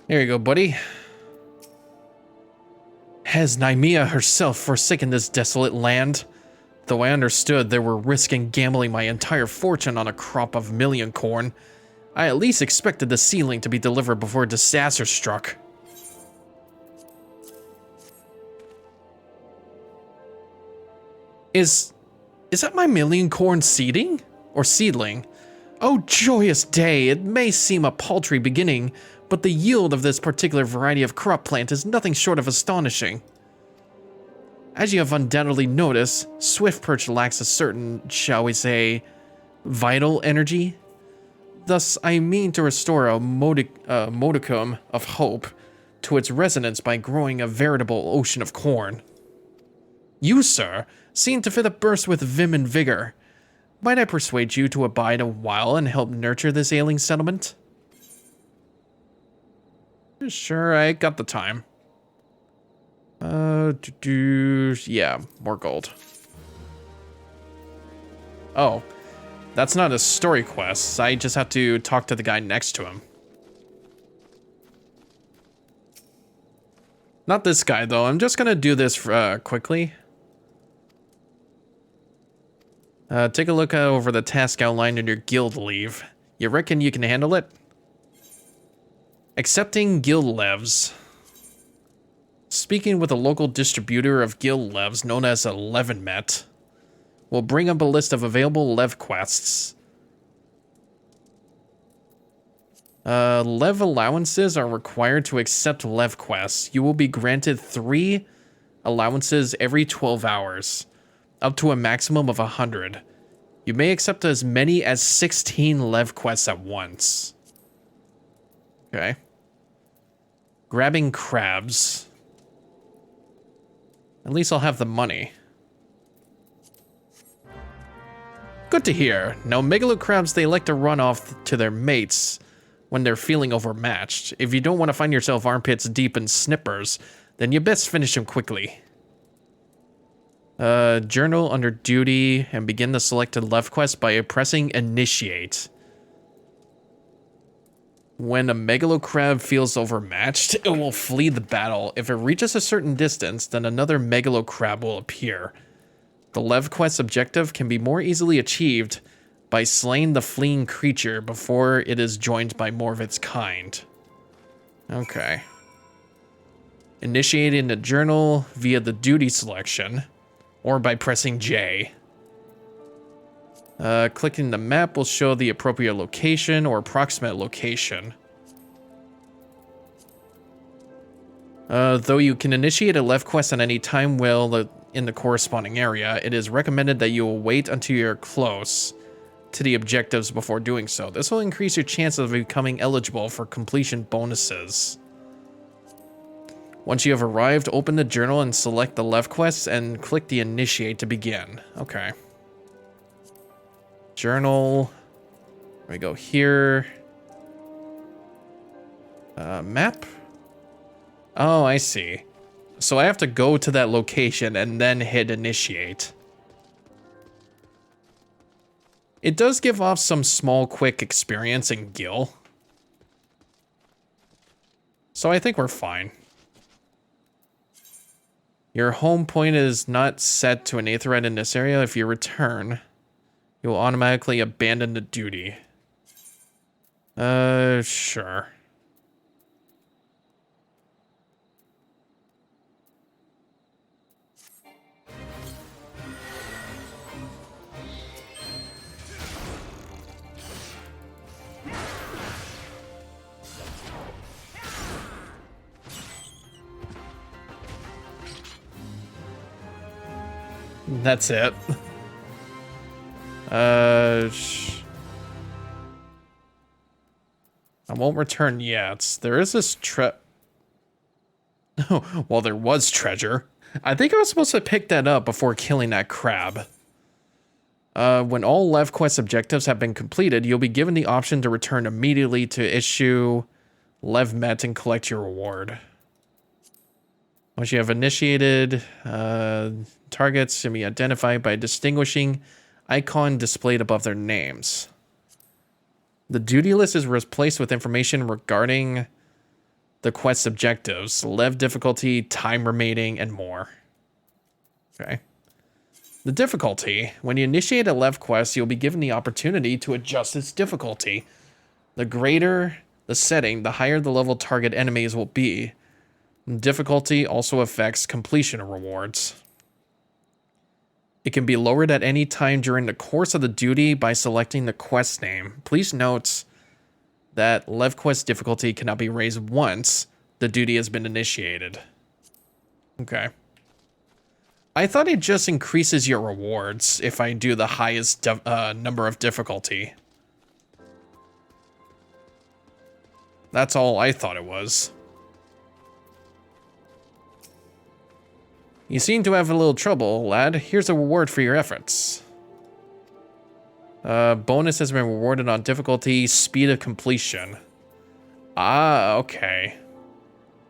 Here you go, buddy. Has Nymea herself forsaken this desolate land? Though I understood they were risking gambling my entire fortune on a crop of million corn, I at least expected the seedling to be delivered before disaster struck. Is that my million corn seeding? Or seedling? Oh, joyous day! It may seem a paltry beginning, but the yield of this particular variety of crop plant is nothing short of astonishing. As you have undoubtedly noticed, Swift Perch lacks a certain, shall we say, vital energy. Thus, I mean to restore a modicum of hope to its residents by growing a veritable ocean of corn. You, sir, seem to fit the burst with vim and vigor. Might I persuade you to abide a while and help nurture this ailing settlement? Sure, I got the time. Yeah, more gold. Oh, that's not a story quest. I just have to talk to the guy next to him. Not this guy, though. I'm just gonna do this quickly. Take a look over the task outlined in your guild leave. You reckon you can handle it? Accepting guild levs. Speaking with a local distributor of guild levs known as a Levenmet. We'll bring up a list of available lev quests. Lev allowances are required to accept lev quests. You will be granted 3 allowances every 12 hours. Up to a maximum of 100. You may accept as many as 16 lev quests at once. Okay. Grabbing crabs. At least I'll have the money. Good to hear. Now, megalo crabs, they like to run off to their mates when they're feeling overmatched. If you don't want to find yourself armpits deep in snippers, then you best finish them quickly. Journal under duty and begin the selected lev quest by pressing initiate. When a megalo crab feels overmatched, it will flee the battle. If it reaches a certain distance, then another megalo crab will appear. The lev quest objective can be more easily achieved by slaying the fleeing creature before it is joined by more of its kind. Okay. Initiating the journal via the duty selection. Or by pressing J. Clicking the map will show the appropriate location or approximate location. Though you can initiate a lev quest at any time while in the corresponding area, it is recommended that you will wait until you're close to the objectives before doing so. This will increase your chances of becoming eligible for completion bonuses. Once you have arrived, open the journal and select the lev quests and click the initiate to begin. Okay. Journal. We go here. Map. Oh, I see. So I have to go to that location and then hit initiate. It does give off some small, quick experience in Gil. So I think we're fine. Your home point is not set to an aetheryte in this area. If you return, you will automatically abandon the duty. Sure. That's it. I won't return yet. There is this well, there was treasure. I think I was supposed to pick that up before killing that crab. When all lev quest objectives have been completed, you'll be given the option to return immediately to issue lev met and collect your reward. Once you have initiated, targets can be identified by a distinguishing icon displayed above their names. The duty list is replaced with information regarding the quest objectives, lev difficulty, time remaining, and more. Okay. The difficulty. When you initiate a lev quest, you'll be given the opportunity to adjust its difficulty. The greater the setting, the higher the level target enemies will be. Difficulty also affects completion rewards. It can be lowered at any time during the course of the duty by selecting the quest name. Please note that lev quest difficulty cannot be raised once the duty has been initiated. Okay. I thought it just increases your rewards if I do the highest number of difficulty. That's all I thought it was. You seem to have a little trouble, lad. Here's a reward for your efforts. Bonus has been rewarded on difficulty, speed of completion. Ah, okay.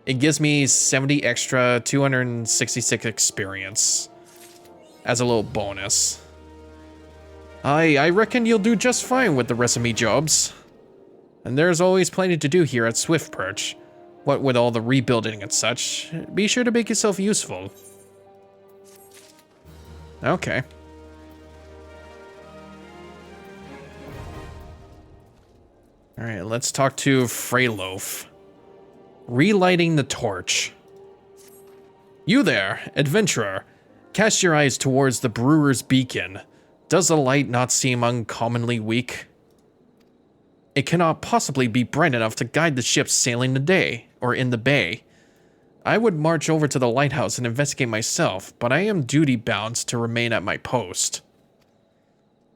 It gives me 70 extra, 266 experience as a little bonus. I reckon you'll do just fine with the rest of me jobs. And there's always plenty to do here at Swift Perch. What with all the rebuilding and such, be sure to make yourself useful. Okay. Alright, let's talk to Freyloaf. Relighting the torch. You there, adventurer. Cast your eyes towards the brewer's beacon. Does the light not seem uncommonly weak? It cannot possibly be bright enough to guide the ships sailing the day, or in the bay. I would march over to the lighthouse and investigate myself, but I am duty-bound to remain at my post.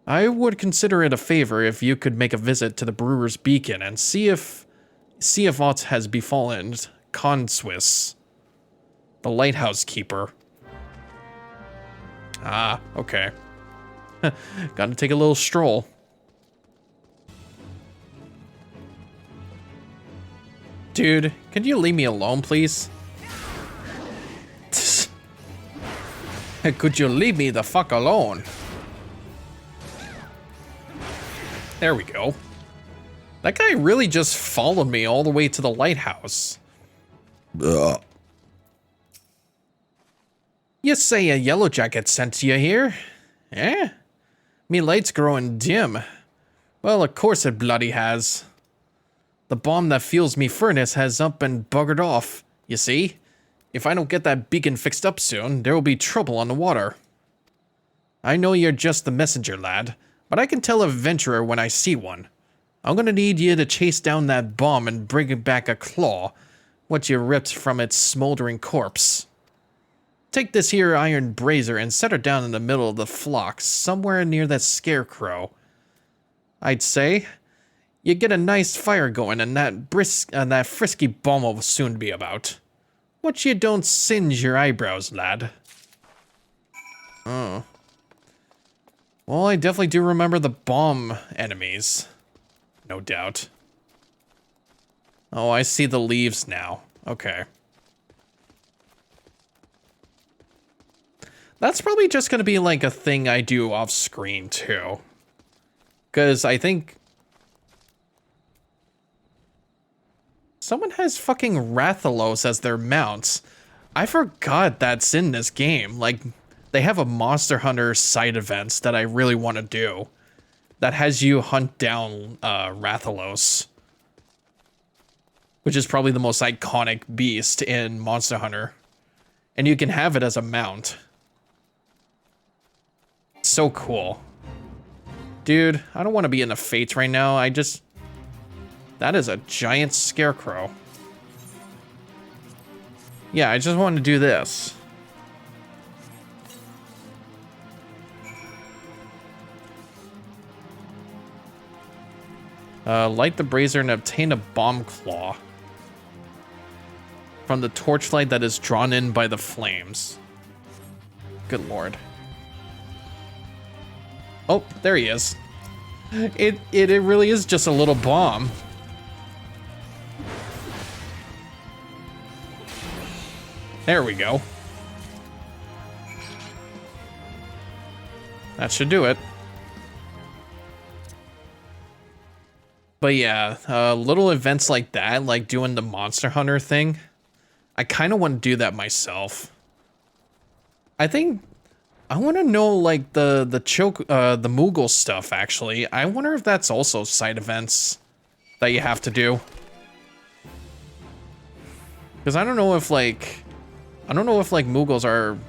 I would consider it a favor if you could make a visit to the brewer's beacon and see if aught has befallen Conswiss, the lighthouse keeper. Ah, okay. Gotta take a little stroll. Dude, could you leave me alone, please? Could you leave me the fuck alone? There we go. That guy really just followed me all the way to the lighthouse. Ugh. You say a yellow jacket sent you here? Eh? Me light's growing dim. Well, of course it bloody has. The bomb that fuels me furnace has up and buggered off, you see? If I don't get that beacon fixed up soon, there will be trouble on the water. I know you're just the messenger, lad, but I can tell a adventurer when I see one. I'm gonna need you to chase down that bomb and bring back a claw, what you ripped from its smoldering corpse. Take this here iron brazier and set her down in the middle of the flock, somewhere near that scarecrow. I'd say, you get a nice fire going and that frisky bomb will soon be about. What you don't singe your eyebrows, lad. Oh. Well, I definitely do remember the bomb enemies. No doubt. Oh, I see the leaves now. Okay. That's probably just gonna be like a thing I do off screen too. Because I think someone has fucking Rathalos as their mounts. I forgot that's in this game. Like, they have a Monster Hunter side events that I really want to do. That has you hunt down Rathalos. Which is probably the most iconic beast in Monster Hunter. And you can have it as a mount. So cool. Dude, I don't want to be in the Fates right now. That is a giant scarecrow. Yeah, I just wanted to do this. Light the brazier and obtain a bomb claw from the torchlight that is drawn in by the flames. Good lord. Oh, there he is. It really is just a little bomb. There we go. That should do it. But yeah, little events like that, like doing the Monster Hunter thing, I kind of want to do that myself. I think I want to know like the Moogle stuff actually. I wonder if that's also side events that you have to do. Because I don't know if like Moogles are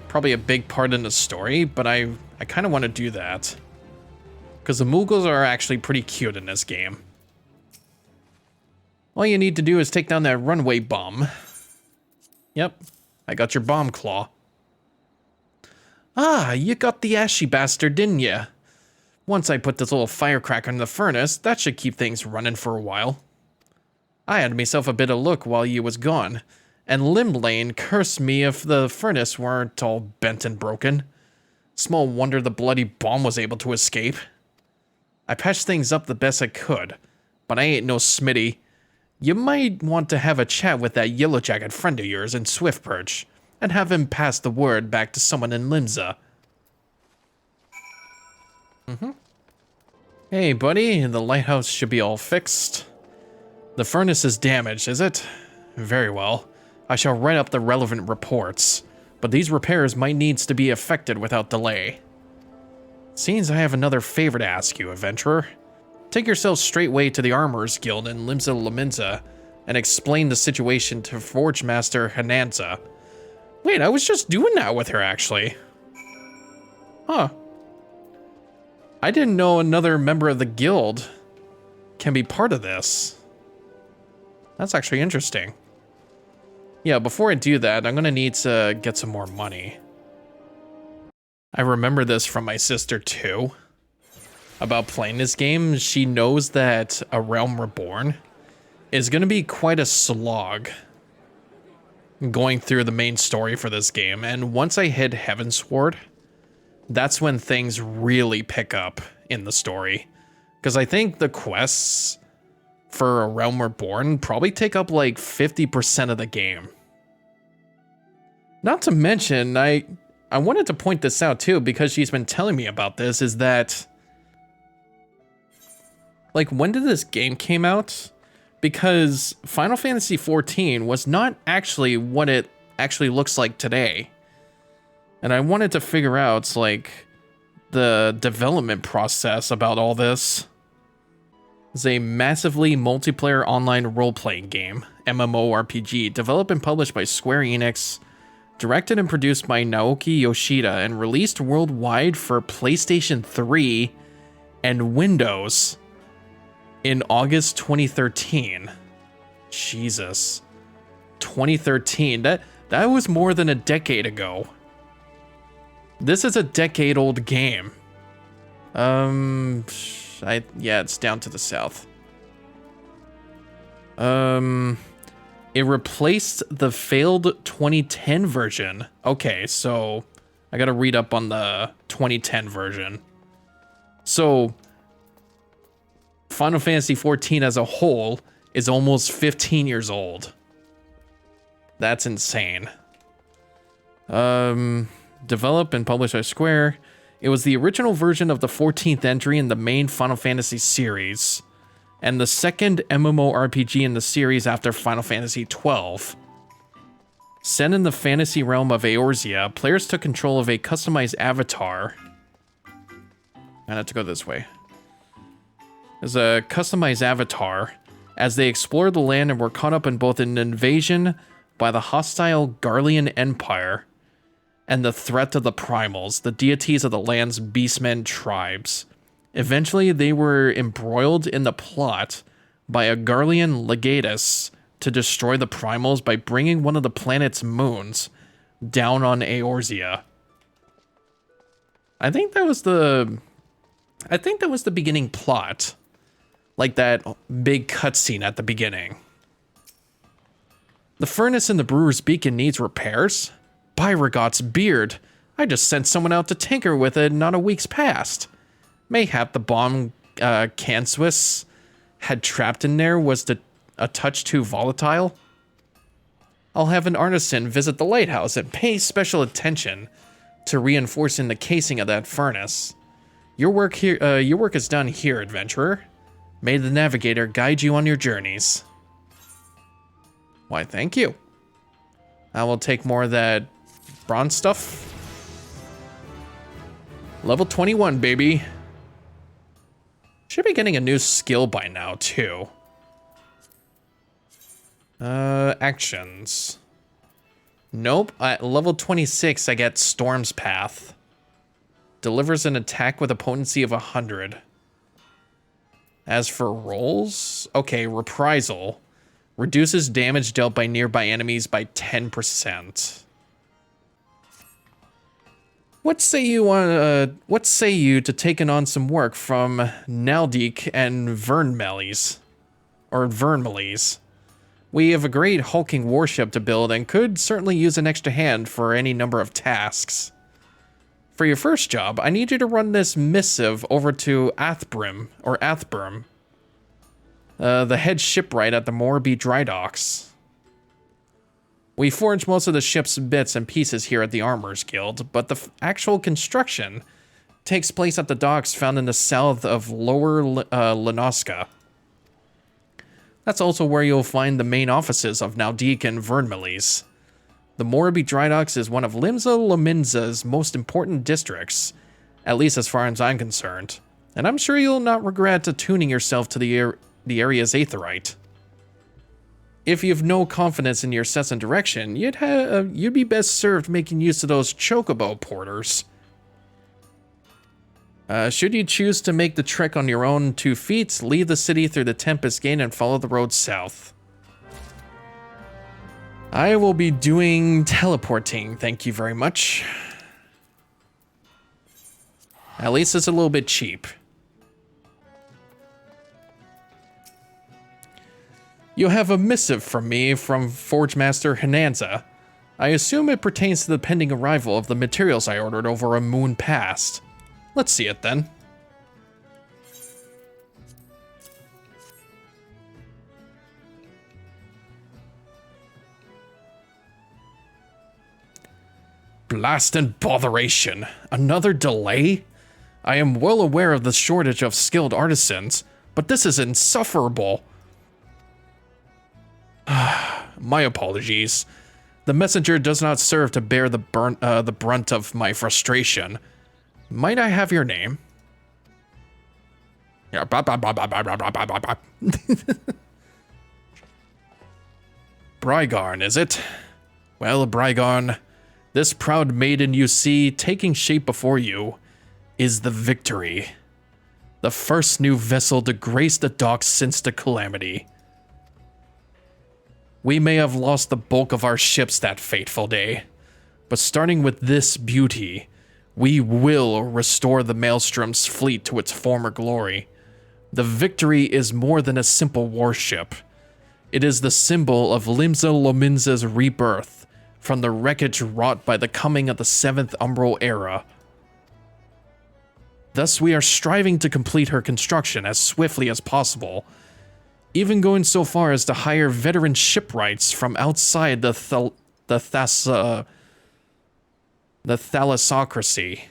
probably a big part in the story, but I kind of want to do that. Because the Moogles are actually pretty cute in this game. All you need to do is take down that runway bomb. Yep, I got your bomb claw. Ah, you got the ashy bastard, didn't ya? Once I put this little firecracker in the furnace, that should keep things running for a while. I had myself a bit of luck while you was gone, and Limblane cursed me if the furnace weren't all bent and broken. Small wonder the bloody bomb was able to escape. I patched things up the best I could, but I ain't no Smitty. You might want to have a chat with that yellow-jacket friend of yours in Swiftperch, and have him pass the word back to someone in Limsa. Hey, buddy, the lighthouse should be all fixed. The furnace is damaged, is it? Very well. I shall write up the relevant reports, but these repairs might needs to be effected without delay. Seems I have another favor to ask you, adventurer. Take yourself straightway to the Armorers Guild in Limsa Laminza and explain the situation to Forge Master Hananza. Wait, I was just doing that with her, actually. Huh. I didn't know another member of the guild can be part of this. That's actually interesting. Yeah, before I do that, I'm gonna need to get some more money. I remember this from my sister too. About playing this game, she knows that A Realm Reborn is gonna be quite a slog going through the main story for this game, and once I hit Heavensward, that's when things really pick up in the story. Because I think the quests for A Realm Reborn probably take up like 50% of the game. Not to mention, I wanted to point this out too, because she's been telling me about this, is that, like, when did this game came out? Because Final Fantasy XIV was not actually what it actually looks like today. And I wanted to figure out, like, the development process about all this. It's a massively multiplayer online role-playing game, MMORPG, developed and published by Square Enix, directed and produced by Naoki Yoshida, and released worldwide for PlayStation 3 and Windows in August 2013. Jesus. 2013. That was more than a decade ago. This is a decade-old game. Yeah, it's down to the south. It replaced the failed 2010 version. Okay, so I gotta read up on the 2010 version. So Final Fantasy XIV as a whole is almost 15 years old. That's insane. Developed and published by Square. It was the original version of the 14th entry in the main Final Fantasy series, and the second MMORPG in the series after Final Fantasy XII. Set in the fantasy realm of Eorzea, players took control of a customized avatar. I have to go this way. As a customized avatar, as they explored the land and were caught up in both an invasion by the hostile Garlean Empire and the threat of the Primals, the deities of the land's beastmen tribes. Eventually, they were embroiled in the plot by a Garlean legatus to destroy the Primals by bringing one of the planet's moons down on Eorzea. I think that was the beginning plot. Like that big cutscene at the beginning. The furnace in the Brewer's Beacon needs repairs. Byragot's beard. I just sent someone out to tinker with it not a week's past. Mayhap the bomb Kanswis had trapped in there was a touch too volatile. I'll have an artisan visit the lighthouse and pay special attention to reinforcing the casing of that furnace. Your work is done here, adventurer. May the navigator guide you on your journeys. Why, thank you. I will take more of that bronze stuff. Level 21, baby. Should be getting a new skill by now, too. Actions. Nope, at level 26, I get Storm's Path. Delivers an attack with a potency of 100. As for rolls, okay, Reprisal. Reduces damage dealt by nearby enemies by 10%. What say you to taking on some work from Naldik and Vernmelis? We have a great hulking warship to build and could certainly use an extra hand for any number of tasks. For your first job, I need you to run this missive over to Athbrim, the head shipwright at the Morby Dry Docks. We forge most of the ship's bits and pieces here at the Armorers Guild, but the actual construction takes place at the docks found in the south of Lower Lenoska. That's also where you'll find the main offices of Naldik and Vernmelis. The Morby Dry Docks is one of Limsa Lominza's most important districts, at least as far as I'm concerned, and I'm sure you'll not regret attuning yourself to the area's aetheryte. If you have no confidence in your sense and direction, you'd be best served making use of those chocobo porters. Should you choose to make the trek on your own 2 feet, leave the city through the Tempest Gate and follow the road south. I will be doing teleporting, thank you very much. At least it's a little bit cheap. You have a missive from me from Forge Master Hinanza. I assume it pertains to the pending arrival of the materials I ordered over a moon past. Let's see it then. Blast and botheration. Another delay? I am well aware of the shortage of skilled artisans, but this is insufferable. My apologies. The messenger does not serve to bear the brunt of my frustration. Might I have your name? Yeah. Brygarn, is it? Well, Brygarn, this proud maiden you see taking shape before you is the Victory. The first new vessel to grace the docks since the calamity. We may have lost the bulk of our ships that fateful day, but starting with this beauty, we will restore the Maelstrom's fleet to its former glory. The Victory is more than a simple warship. It is the symbol of Limsa Lominza's rebirth from the wreckage wrought by the coming of the 7th Umbral Era. Thus, we are striving to complete her construction as swiftly as possible, even going so far as to hire veteran shipwrights from outside the thalassocracy.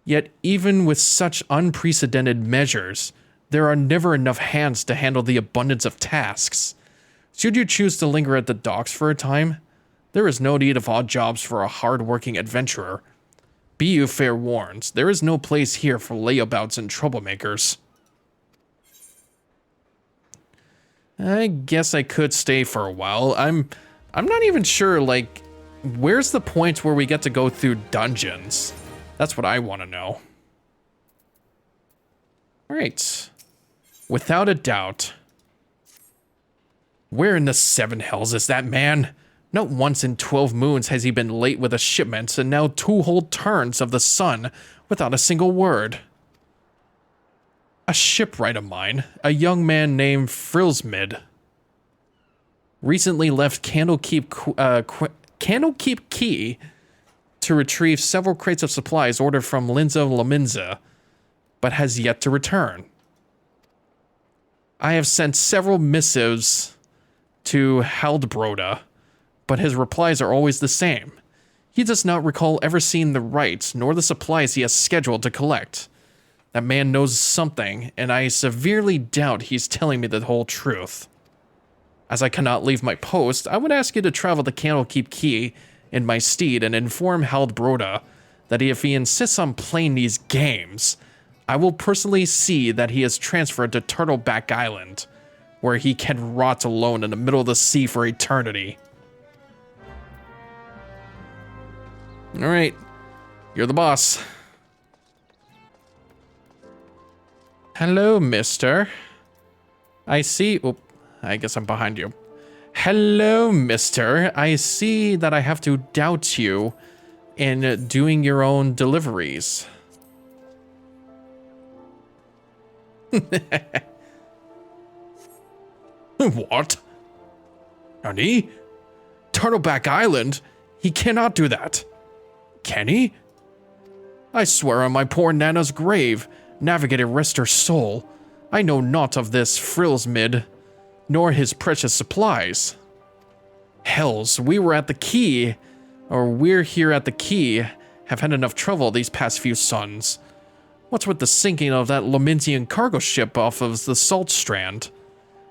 Yet even with such unprecedented measures, there are never enough hands to handle the abundance of tasks. Should you choose to linger at the docks for a time, there is no need of odd jobs for a hard-working adventurer. Be you fair warned, there is no place here for layabouts and troublemakers. I guess I could stay for a while. I'm not even sure, like, where's the point where we get to go through dungeons? That's what I want to know. Alright. Without a doubt. Where in the 7 hells is that man? Not once in 12 moons has he been late with a shipment, and now 2 whole turns of the sun without a single word. A shipwright of mine, a young man named Frilsmid, recently left Candlekeep Key to retrieve several crates of supplies ordered from Limsa Lominza, but has yet to return. I have sent several missives to Haldbroda, but his replies are always the same. He does not recall ever seeing the rights nor the supplies he has scheduled to collect. That man knows something, and I severely doubt he's telling me the whole truth. As I cannot leave my post, I would ask you to travel to Candlekeep Key in my steed and inform Haldbroda that if he insists on playing these games, I will personally see that he is transferred to Turtleback Island, where he can rot alone in the middle of the sea for eternity. Alright, you're the boss. Hello, mister. I see... Oh, I guess I'm behind you. Hello, mister. I see that I have to doubt you in doing your own deliveries. What? Nani? Turtleback Island? He cannot do that. Can he? I swear on my poor Nana's grave, Navigator rest her soul, I know naught of this Frillsmid, nor his precious supplies. Hells, we're here at the quay, have had enough trouble these past few suns. What's with the sinking of that Lominsian cargo ship off of the Salt Strand?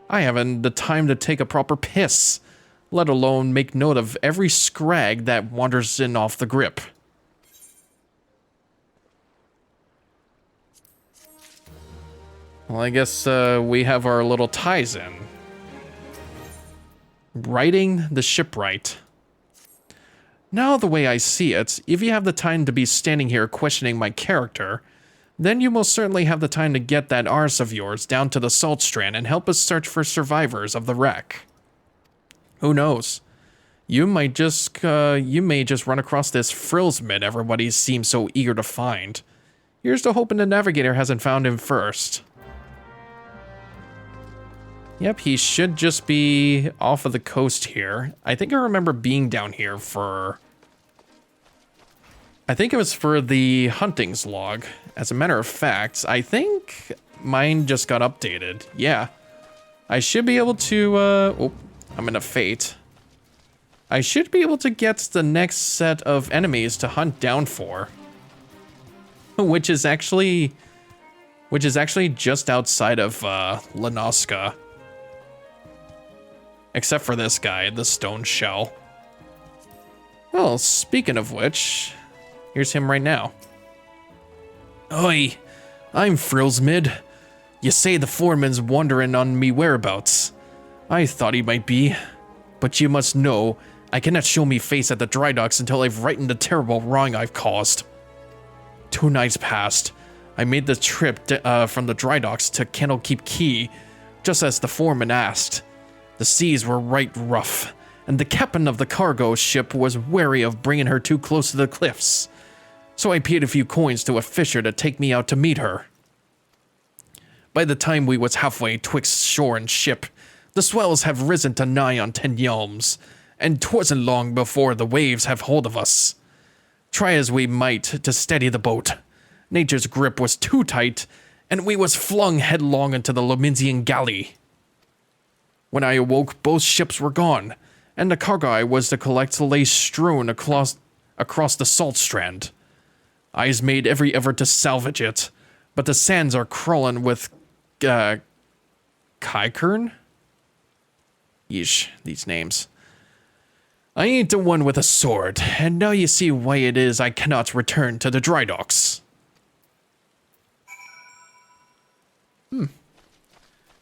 I haven't the time to take a proper piss, let alone make note of every scrag that wanders in off the grip. Well, I guess we have our little ties in. Righting the shipwright. Now, the way I see it, if you have the time to be standing here questioning my character, then you most certainly have the time to get that arse of yours down to the Salt Strand and help us search for survivors of the wreck. Who knows? You may just run across this Frillsmid everybody seems so eager to find. Here's to hoping the Navigator hasn't found him first. Yep, he should just be off of the coast here. I think I remember being down here for... I think it was for the huntings log. As a matter of fact, I think mine just got updated. Yeah. I should be able to, oh, I'm in a fate. I should be able to get the next set of enemies to hunt down for. Which is actually just outside of, Lanoska. Except for this guy, the stone shell. Well, speaking of which, here's him right now. Oi, I'm Frillsmid. You say the foreman's wondering on me whereabouts. I thought he might be, but you must know, I cannot show me face at the dry docks until I've righted the terrible wrong I've caused. 2 nights past, I made the trip from the dry docks to Candlekeep Key, just as the foreman asked. The seas were right rough, and the captain of the cargo ship was wary of bringing her too close to the cliffs. So I paid a few coins to a fisher to take me out to meet her. By the time we was halfway twixt shore and ship, the swells have risen to nigh on 10 yalms, and 'twasn't long before the waves have hold of us. Try as we might to steady the boat, nature's grip was too tight, and we was flung headlong into the Lominsian galley. When I awoke, both ships were gone, and the cargo I was to collect lay strewn across the Salt Strand. I's made every effort to salvage it, but the sands are crawling with, Kaikern? Yeesh, these names. I ain't the one with a sword, and now you see why it is I cannot return to the dry docks.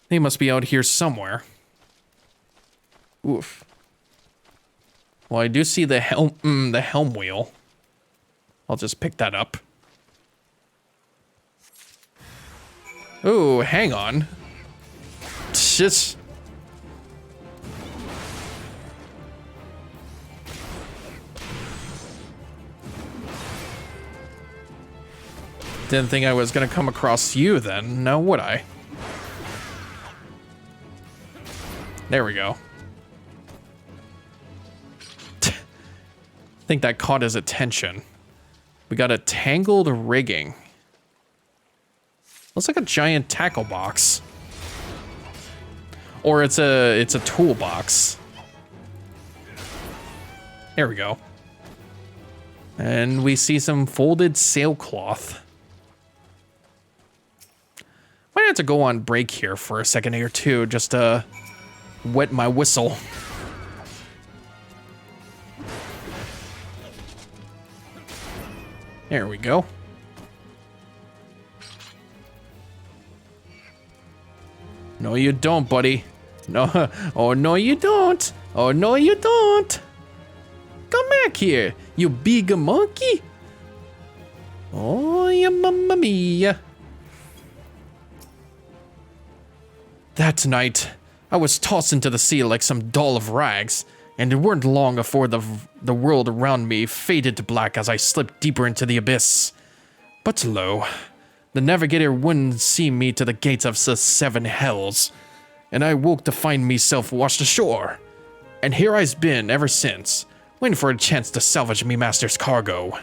They must be out here somewhere. Oof. Well, I do see the helm wheel. I'll just pick that up. Oh, hang on. Just... Didn't think I was gonna come across you then, now would I? There we go. I think that caught his attention. We got a tangled rigging. Looks like a giant tackle box. Or it's a toolbox. There we go. And we see some folded sailcloth. might have to go on break here for a second or two just to wet my whistle. There we go. No, you don't, buddy. No, oh, no, you don't. Oh, no, you don't. Come back here, you big monkey. Oh, yeah, mamma mia. That night, I was tossed into the sea like some doll of rags, and it weren't long before the world around me faded to black as I slipped deeper into the abyss. But lo, the navigator wouldn't see me to the gates of the seven hells, and I woke to find myself washed ashore. And here I's been ever since, waiting for a chance to salvage me master's cargo.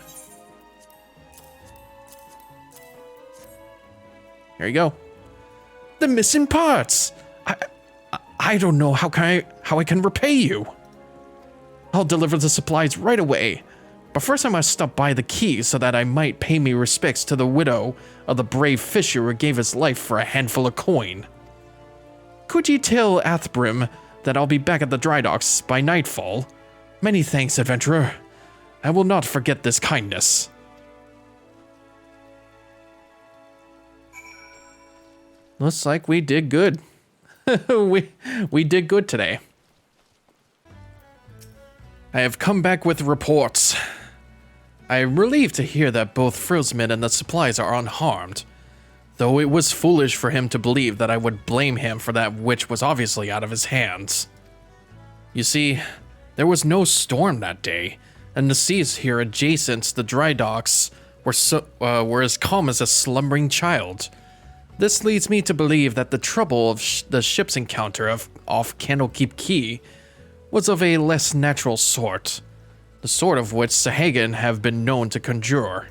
There you go. The missing parts. I don't know how I can repay you. I'll deliver the supplies right away, but first I must stop by the quay so that I might pay me respects to the widow of the brave fisher who gave his life for a handful of coin. Could ye tell Athbrim that I'll be back at the dry docks by nightfall? Many thanks, adventurer. I will not forget this kindness. Looks like we did good. we did good today. I have come back with reports. I am relieved to hear that both Frilsman and the supplies are unharmed, though it was foolish for him to believe that I would blame him for that which was obviously out of his hands. You see, there was no storm that day, and the seas here adjacent to the dry docks were as calm as a slumbering child. This leads me to believe that the trouble of the ship's encounter off Candlekeep Quay was of a less natural sort, the sort of which Sahagan have been known to conjure.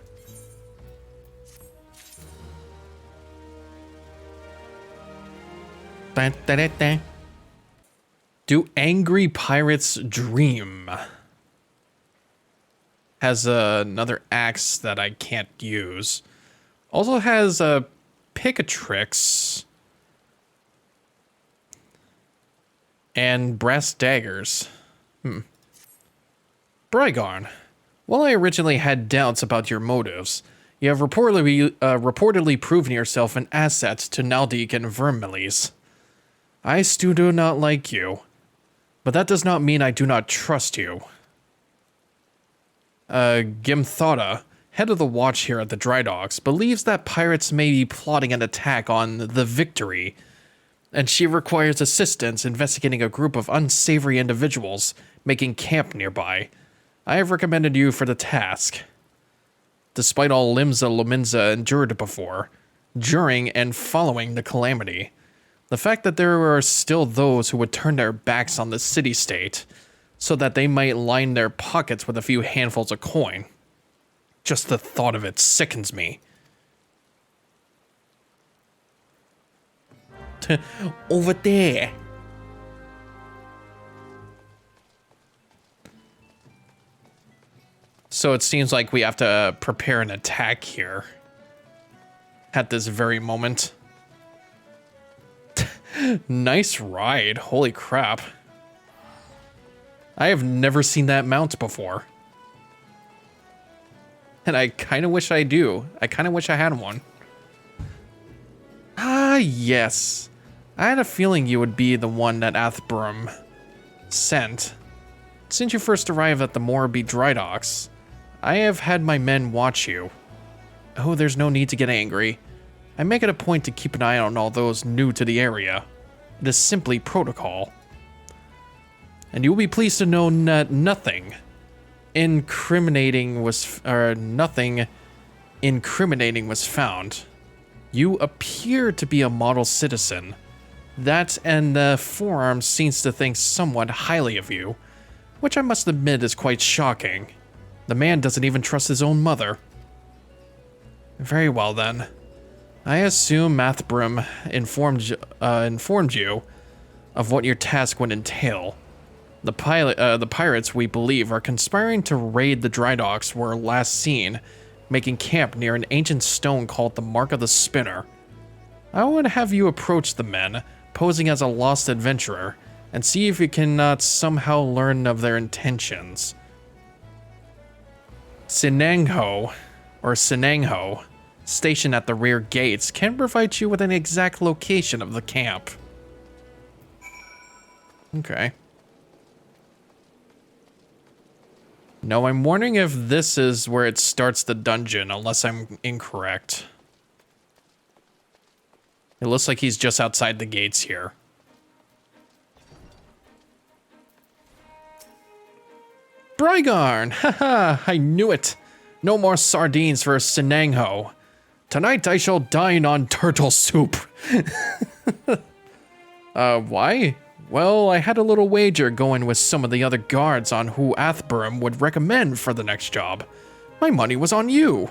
Do angry pirates dream? Has another axe that I can't use. Also has a Picatrix and brass daggers. Brygarn, while I originally had doubts about your motives, you have reportedly proven yourself an asset to Naldik and Vermelis. I still do not like you, but that does not mean I do not trust you. Gimthada, head of the watch here at the dry docks, believes that pirates may be plotting an attack on the Victory, and she requires assistance investigating a group of unsavory individuals making camp nearby. I have recommended you for the task. Despite all Limsa Lominsa endured before, during, and following the calamity, the fact that there are still those who would turn their backs on the city-state so that they might line their pockets with a few handfuls of coin. Just the thought of it sickens me. Over there. So it seems like we have to prepare an attack here. At this very moment. Nice ride. Holy crap. I have never seen that mount before. And I kind of wish I do. I kind of wish I had one. Ah, yes. I had a feeling you would be the one that Athbrim sent. Since you first arrived at the Morrowby dry docks, I have had my men watch you. Oh, there's no need to get angry. I make it a point to keep an eye on all those new to the area. It is simply protocol. And you will be pleased to know that nothing incriminating was found. You appear to be a model citizen. That and the forearm seems to think somewhat highly of you, which I must admit is quite shocking. The man doesn't even trust his own mother. Very well then. I assume Athbrim informed you of what your task would entail. The pirates, we believe, are conspiring to raid the dry docks where last seen, making camp near an ancient stone called the Mark of the Spinner. I want to have you approach the men, posing as a lost adventurer, and see if you cannot somehow learn of their intentions. Sinangho, stationed at the rear gates, can provide you with an exact location of the camp. Okay. No, I'm wondering if this is where it starts the dungeon, unless I'm incorrect. It looks like he's just outside the gates here. Brygarn! Haha, I knew it! No more sardines for Sinangho. Tonight I shall dine on turtle soup. Why? Well, I had a little wager going with some of the other guards on who Athburum would recommend for the next job. My money was on you.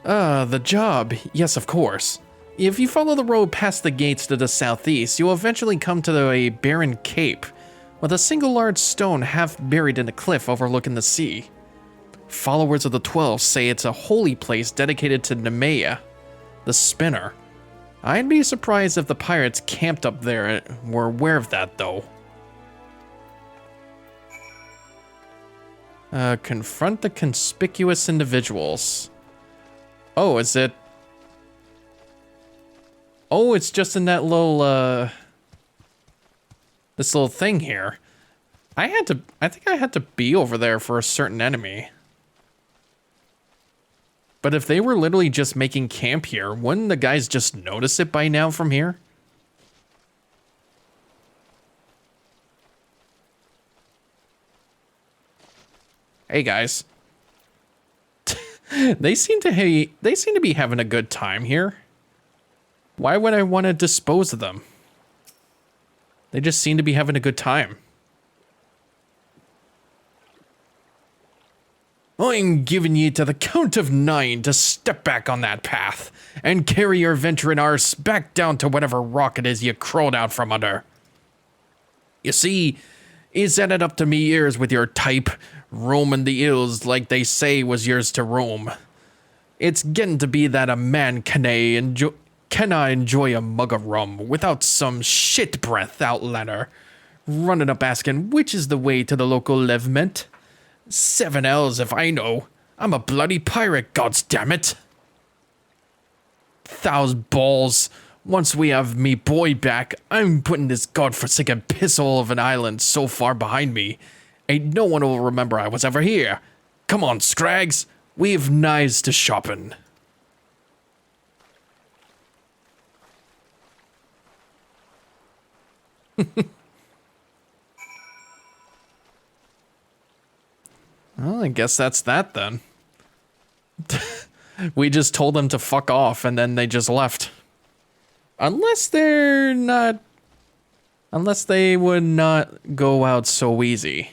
The job. Yes, of course. If you follow the road past the gates to the southeast, you'll eventually come to a barren cape, with a single large stone half buried in a cliff overlooking the sea. Followers of the 12 say it's a holy place dedicated to Nemea, the spinner. I'd be surprised if the pirates camped up there were aware of that, though. Confront the conspicuous individuals. Oh, is it? Oh, it's just in that little, this little thing here. I think I had to be over there for a certain enemy. But if they were literally just making camp here, wouldn't the guys just notice it by now from here? Hey guys. They seem to be having a good time here. Why would I want to dispose of them? They just seem to be having a good time. I'm giving you to the count of 9 to step back on that path and carry your venturing arse back down to whatever rock it is you crawled out from under. You see, is that it up to me ears with your type, roaming the ills like they say was yours to roam? It's getting to be that a man cannot enjoy a mug of rum without some shit breath outlander running up asking which is the way to the local levement. 7 L's if I know. I'm a bloody pirate, goddamn-it. Thousand balls. Once we have me boy back, I'm putting this godforsaken pisshole of an island so far behind me. Ain't no one will remember I was ever here. Come on, Scrags. We've knives to sharpen. Well, I guess that's that then. We just told them to fuck off and then they just left. Unless they would not go out so easy.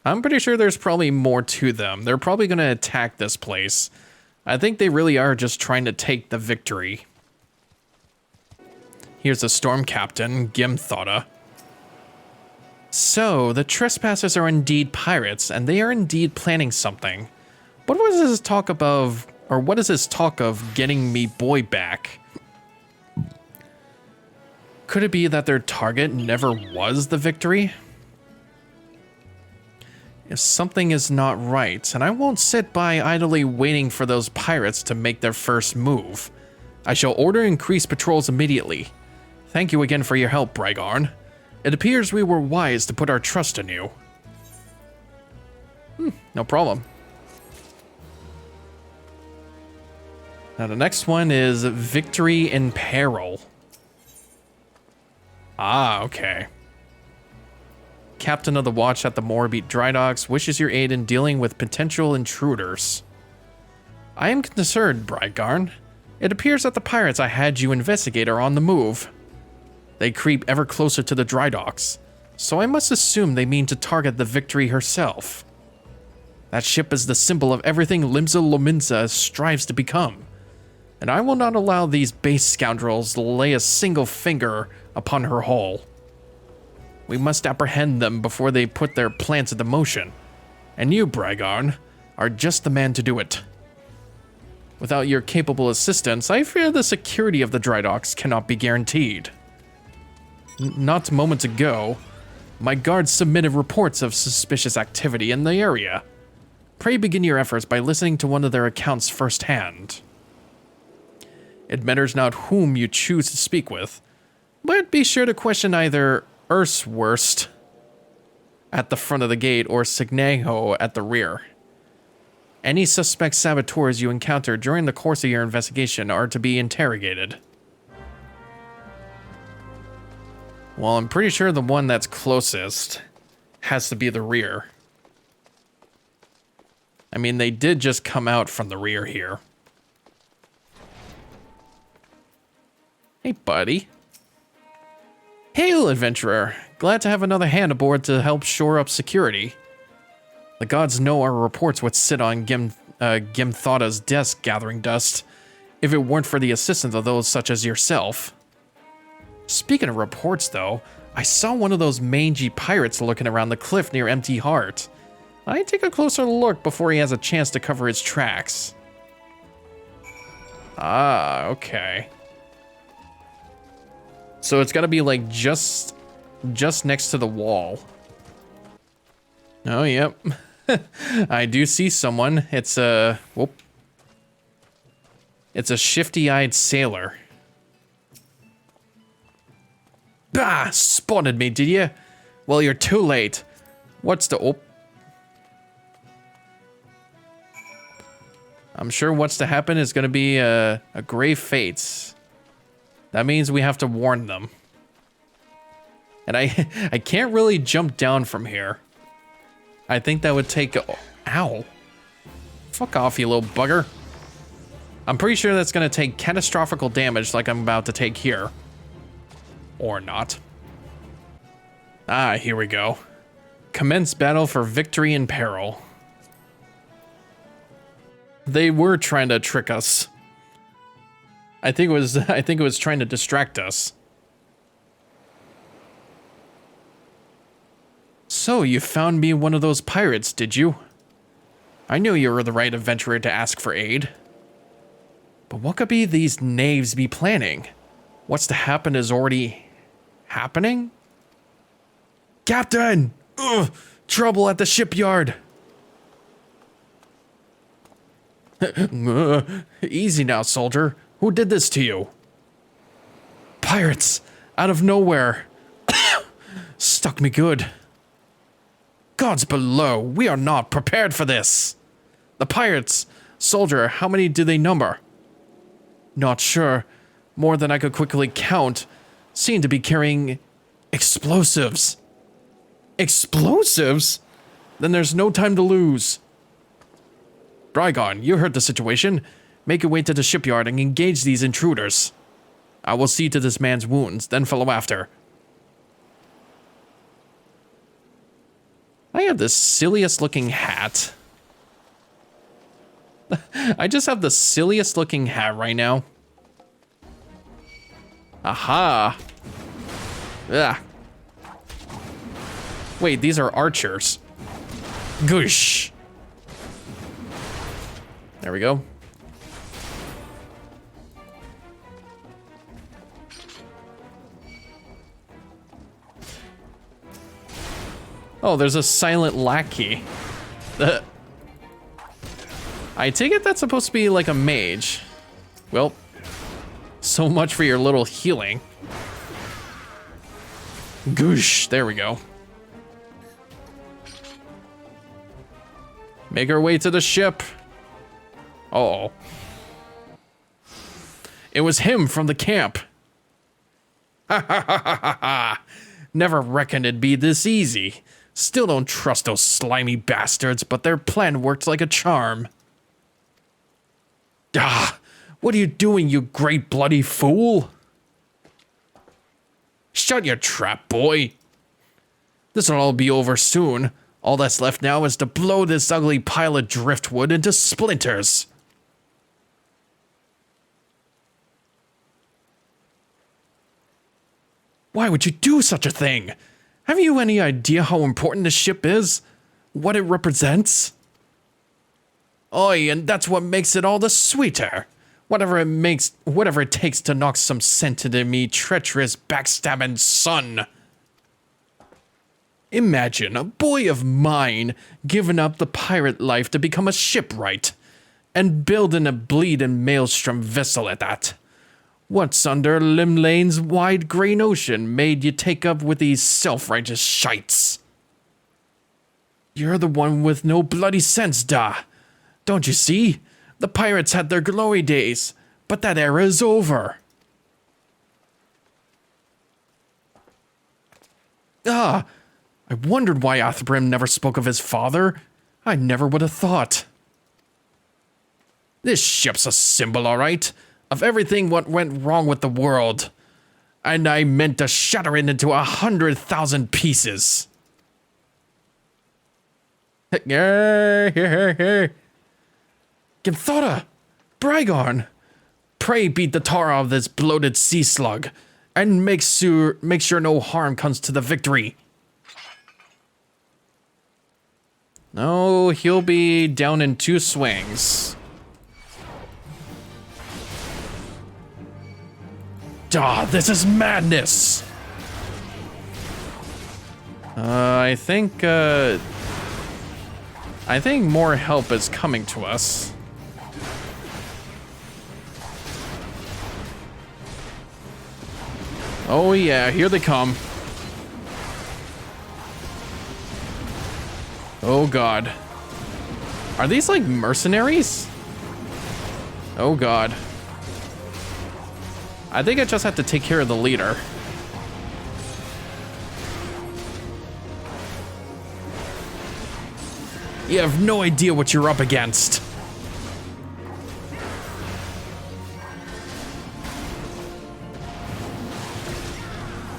I'm pretty sure there's probably more to them. They're probably going to attack this place. I think they really are just trying to take the victory. Here's the storm captain, Gimthota. So, the trespassers are indeed pirates, and they are indeed planning something. What was this talk about, or what is this talk of getting me boy back? Could it be that their target never was the victory? If something is not right, and I won't sit by idly waiting for those pirates to make their first move. I shall order increased patrols immediately. Thank you again for your help, Brygarn. It appears we were wise to put our trust in you. No problem. Now the next one is Victory in Peril. Ah, okay. Captain of the watch at the Moorbeat Dry Docks wishes your aid in dealing with potential intruders. I am concerned, Brygarn. It appears that the pirates I had you investigate are on the move. They creep ever closer to the dry docks, so I must assume they mean to target the Victory herself. That ship is the symbol of everything Limsa Lominsa strives to become, and I will not allow these base scoundrels lay a single finger upon her hull. We must apprehend them before they put their plans into motion, and you, Brygarn, are just the man to do it. Without your capable assistance, I fear the security of the dry docks cannot be guaranteed. Not moments ago, my guards submitted reports of suspicious activity in the area. Pray begin your efforts by listening to one of their accounts firsthand. It matters not whom you choose to speak with, but be sure to question either Ursworst at the front of the gate or Signeho at the rear. Any suspect saboteurs you encounter during the course of your investigation are to be interrogated. Well, I'm pretty sure the one that's closest has to be the rear. I mean, they did just come out from the rear here. Hey, buddy. Hail, adventurer. Glad to have another hand aboard to help shore up security. The gods know our reports would sit on Gimthada's desk gathering dust if it weren't for the assistance of those such as yourself. Speaking of reports, though, I saw one of those mangy pirates looking around the cliff near Empty Heart. I'd take a closer look before he has a chance to cover his tracks. Ah, okay. So it's gotta be like just next to the wall. Oh, yep. I do see someone. It's a, whoop. It's a shifty-eyed sailor. Bah! Spotted me, did you? Well, you're too late. What's the, oh. I'm sure what's to happen is gonna be a grave fate. That means we have to warn them. And I can't really jump down from here. I think that would take, ow. Fuck off, you little bugger. I'm pretty sure that's gonna take catastrophic damage like I'm about to take here. Or not. Ah, here we go. Commence battle for victory in peril. They were trying to trick us. I think it was trying to distract us. So, you found me one of those pirates, did you? I knew you were the right adventurer to ask for aid. But what could be these knaves be planning? What's to happen is already happening? Captain! Ugh! Trouble at the shipyard! Easy now, soldier. Who did this to you? Pirates! Out of nowhere! Stuck me good. Gods below, we are not prepared for this! The pirates! Soldier, how many do they number? Not sure. More than I could quickly count. Seem to be carrying explosives. Explosives? Then there's no time to lose. Brygon, you heard the situation. Make your way to the shipyard and engage these intruders. I will see to this man's wounds, then follow after. I have the silliest looking hat. I just have the silliest looking hat right now. Aha. Ugh. Wait, these are archers. Goosh. There we go. Oh, there's a silent lackey. I take it that's supposed to be like a mage. Well, so much for your little healing. Goosh, there we go. Make our way to the ship. Uh-oh. It was him from the camp. Ha ha ha ha ha ha. Never reckoned it'd be this easy. Still don't trust those slimy bastards, but their plan worked like a charm. Ah, what are you doing, you great bloody fool? Shut your trap, boy. This'll all be over soon. All that's left now is to blow this ugly pile of driftwood into splinters. Why would you do such a thing? Have you any idea how important this ship is? What it represents? Oi, and that's what makes it all the sweeter. Whatever it takes to knock some scent into me treacherous backstabbing son. Imagine a boy of mine giving up the pirate life to become a shipwright, and building a bleeding maelstrom vessel at that. What's under Limlane's wide green ocean made you take up with these self-righteous shites? You're the one with no bloody sense, da. Don't you see? The pirates had their glory days, but that era is over. I wondered why Othbrim never spoke of his father. I never would have thought. This ship's a symbol, all right, of everything what went wrong with the world. And I meant to shatter it into 100,000 pieces. Gimthota, Brigon, pray beat the tar out of this bloated sea slug, and make sure no harm comes to the victory. No, he'll be down in 2 swings. This is madness. I think more help is coming to us. Oh yeah, here they come. Oh god. Are these like mercenaries? Oh god. I think I just have to take care of the leader. You have no idea what you're up against.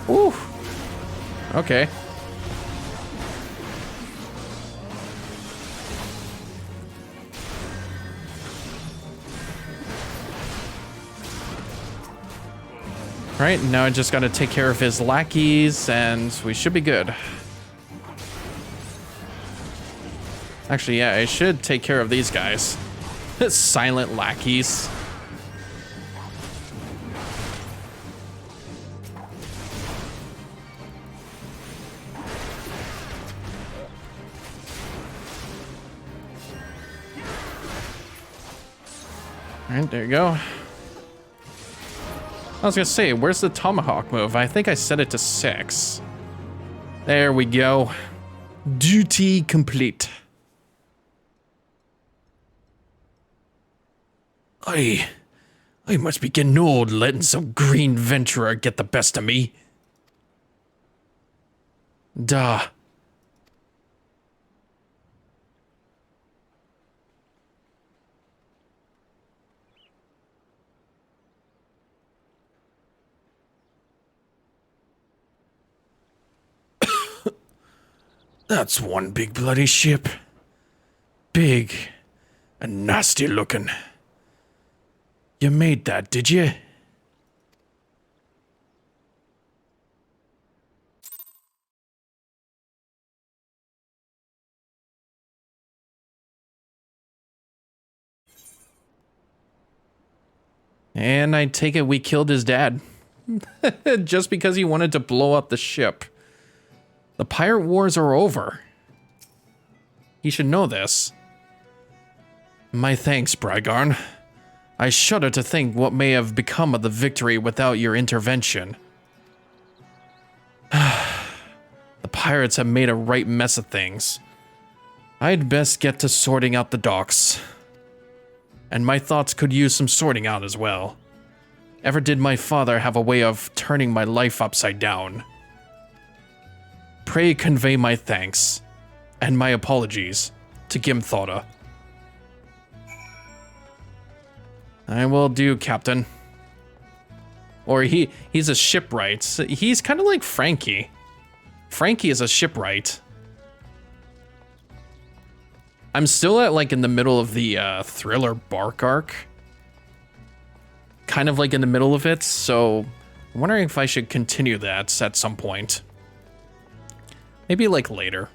Ooh. Okay. Right, now I just gotta take care of his lackeys and we should be good. Actually, yeah, I should take care of these guys. Silent lackeys. Alright, there you go. I was gonna say, where's the tomahawk move? I think I set it to 6. There we go. Duty complete. I must be getting old letting some green venturer get the best of me. Duh. That's one big bloody ship. Big and nasty looking. You made that, did you? And I take it we killed his dad. Just because he wanted to blow up the ship. The pirate wars are over. He should know this. My thanks, Brigarn. I shudder to think what may have become of the victory without your intervention. The pirates have made a right mess of things. I'd best get to sorting out the docks. And my thoughts could use some sorting out as well. Ever did my father have a way of turning my life upside down? Pray convey my thanks, and my apologies, to Gimthota. I will do, Captain. Or he's a shipwright. He's kind of like Frankie. Frankie is a shipwright. I'm still at like in the middle of the Thriller Bark arc. Kind of like in the middle of it, so I'm wondering if I should continue that at some point. Maybe like later.